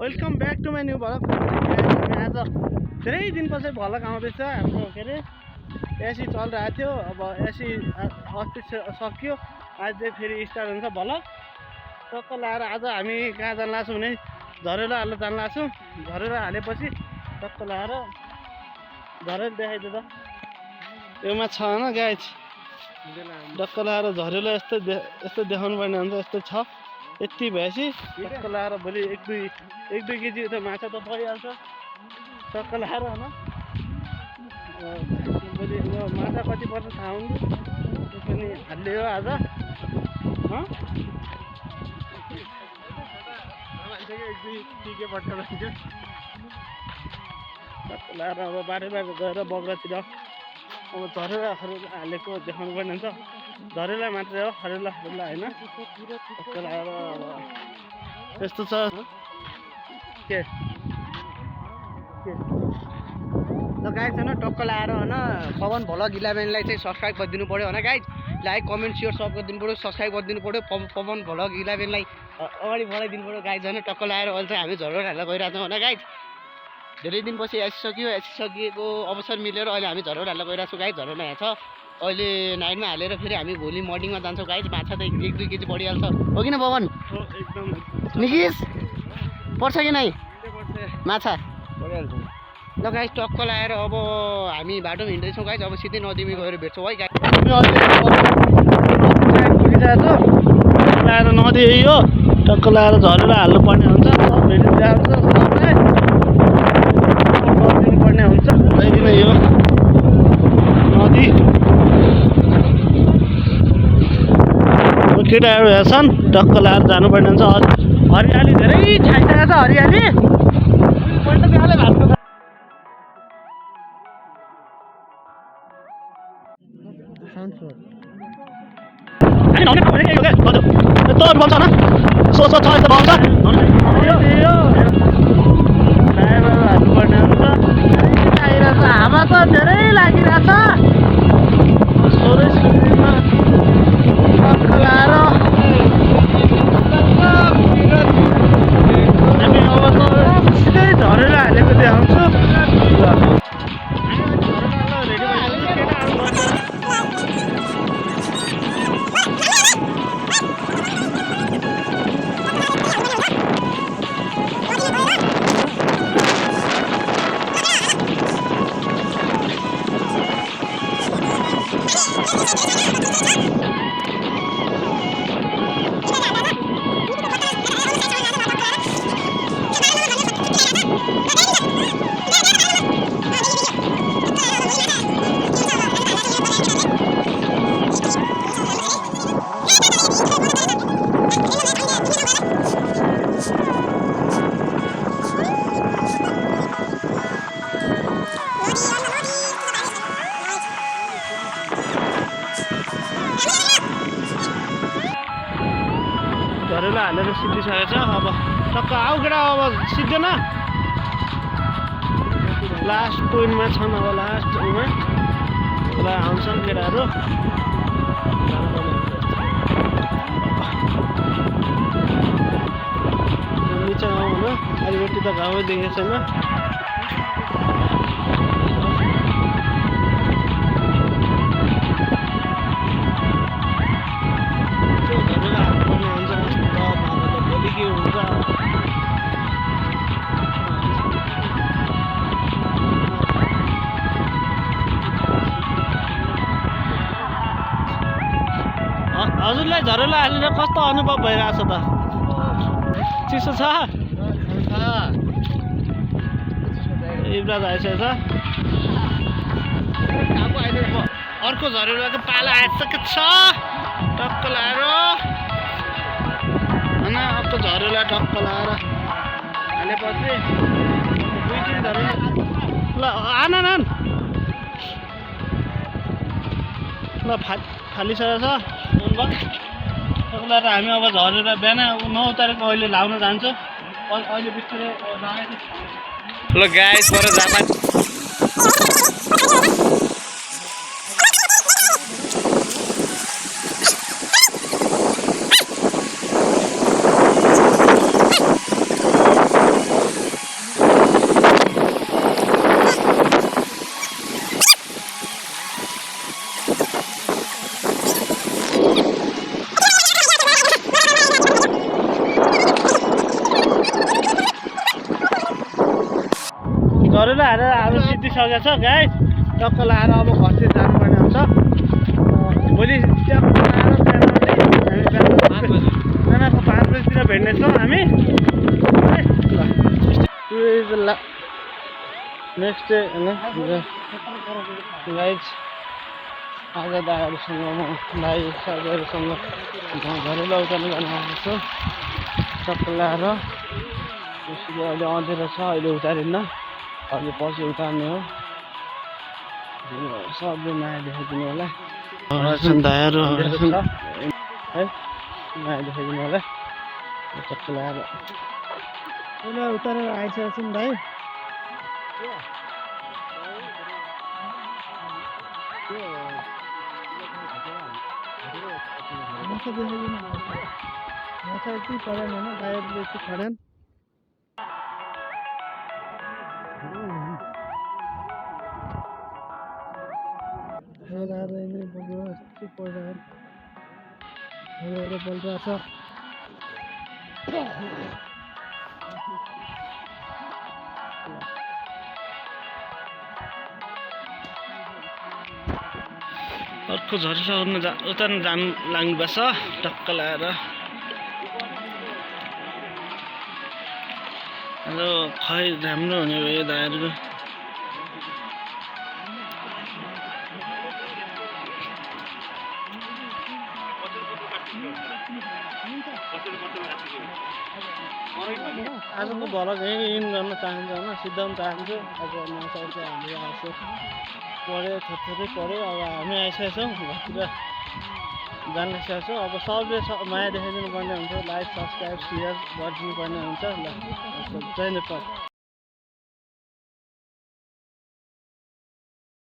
Welcome back to my new vlog. हामी आज धेरै दिनपछि भ्लग आउँदैछ। हाम्रो के अरे एसी चलिरहेको थियो, अब एसी अस्ति सकियो, आज चाहिँ फेरि स्टार्ट हुन्छ भ्लग। टक्क लाएर आज हामी कहाँ जान लाग्छौँ भने झरेलो हाल्न जान लाग्छौँ। झरेलो हालेपछि टक्क लाएर झरेलो देखाइदियो त योमा छ होइन गाइज। टक्क लाएर झरेलो यस्तो देखाउनु पर्ने हुन्छ, यस्तो छ। यति भएपछि टक्क लाएर भोलि एक दुई केजी त माछा त परिहाल्छ। टक्क लाएर होइन भोलि माछा कति पर्छ थाहा हुन्थ्यो, त्यो पनि हालियो आज। टक्क लाएर अब बाटो गएर बग्रातिर अब झरेला हालेको देखाउनु पर्ने हुन्छ। झरेला मात्रै हो, खरेला होइन। टक्क लाएर यस्तो छ के ल गाइज होइन टक्क लाएर होइन पवन भ्लग 11लाई चाहिँ सब्सक्राइब गरिदिनु पऱ्यो होइन गाइज। लाइक कमेन्ट सेयर सब गरिदिनु पऱ्यो, सब्सक्राइब गरिदिनु पऱ्यो। पवन भ्लग 11लाई अगाडि बढाइदिनु पऱ्यो गाइज होइन। टक्क लाएर अहिले चाहिँ हामी झरेर हालेर गइरहेको छौँ होइन गाइज। धेरै दिनपछि एसिसकिएको अवसर मिलेर अहिले हामी झरेर हालेर गइरहेको छौँ गाइज। झरेर यहाँ छ अहिले नाइटमा हालेर फेरि हामी भोलि मर्निङमा जान्छौँ गाइज। माछा त 1-2 केजी बढिहाल्छ हो किन पवन? एकदम निकिस पर्छ कि नै माछा परिहाल्छ। ल गाइज टक्क लाएर अब हामी बाटोमा हिँड्दैछौँ गाइज। अब सिधै नदीमा गएर भेट्छौँ है गाइज। पुगिरहेको छ लाएर नदी हो, टक्क लाएर झरेर हाल्नु पर्ने हुन्छ। भेटिरहेको छ सबलाई गरिदिनु पर्ने हुन्छ। त्यही नै हो नदी। केटाहरू हेर्छन् टक्क लाएर जानुपर्ने हुन्छ। हरियाली धेरै छाइसकेको छ, हरियाली हावा त धेरै लागिरहेछ। लाएर हामी अब सिधै झरेर हालेको देखाउँछु। झरेला हालेर सिद्धिसकेको छ। अब टक्क आऊ केटा, अब सिद्धेन लास्ट पोइन्टमा छन्। अब लास्ट उमा होला आउँछन् केटाहरू। निचा गाउँ होइन, अलिकति त गाउँै देखेको छैन। हजुरलाई झरेला हालेर कस्तो अनुभव भइरहेछ त? चिसो छ? इब्राज आइसकेको छ। अर्को झरेलाको पाला आइसकेको छ। टक्क लाएर होइन अर्को झरेला टक्क लाएर हालेपछि 2-3 झरेला ल आन ल फालिसकेको छ। टक्क लाएर हामी अब झरेर बिहान 9 तारिक अहिले लाउन जान्छौँ। अहिले बिस्तारै ल गाइस पर जापान झरेर आएर अब सिद्धिसकेको छ गाइस। टक्क लाएर अब घर चाहिँ जानुपर्ने हुन्छ। भोलि टक्क लाएर बिहानको 5 बजीतिर भेट्नेछौँ हामी। नेक्स्ट डे गाइज आज दाइहरूसँग म भाइ साथीहरूसँग घरै लौटाउनु जानु आएको छु। टक्क लाएर त्यसरी अहिले अँधेरो छ, अहिले उतारिन्न, अहिले पछि उतार्ने हो। सबले माया देखाइदिनु होला दाइहरू है, माया देखाइदिनु होला। टक्क लाएर अहिले उतारेर आइसकेको छु नि भाइ। माछा देखाइदिनु, माछा यति खडान होइन, दाइहरूले यति खडान। यति पहिरो बोलिरहेछ। अर्को झरेर उतार्न जानु लाग्नुपर्छ टक्क लाएर। अब खै राम्रो हुने भयो दाइहरूको। आजको भ्लग यहीँ इन गर्न चाहन्छु होइन, सिद्धाउन चाहन्छु। अब माछा चाहिँ हामीले आएको पढ्यो, थोरै पढ्यो। अब हामी आइसकेको छौँ घरतिर जान सकेको छौँ। अब सबले माया देखाइदिनु पर्ने हुन्छ, लाइक सब्सक्राइब सेयर गरिदिनु पर्ने हुन्छ। ल जय नेपाल।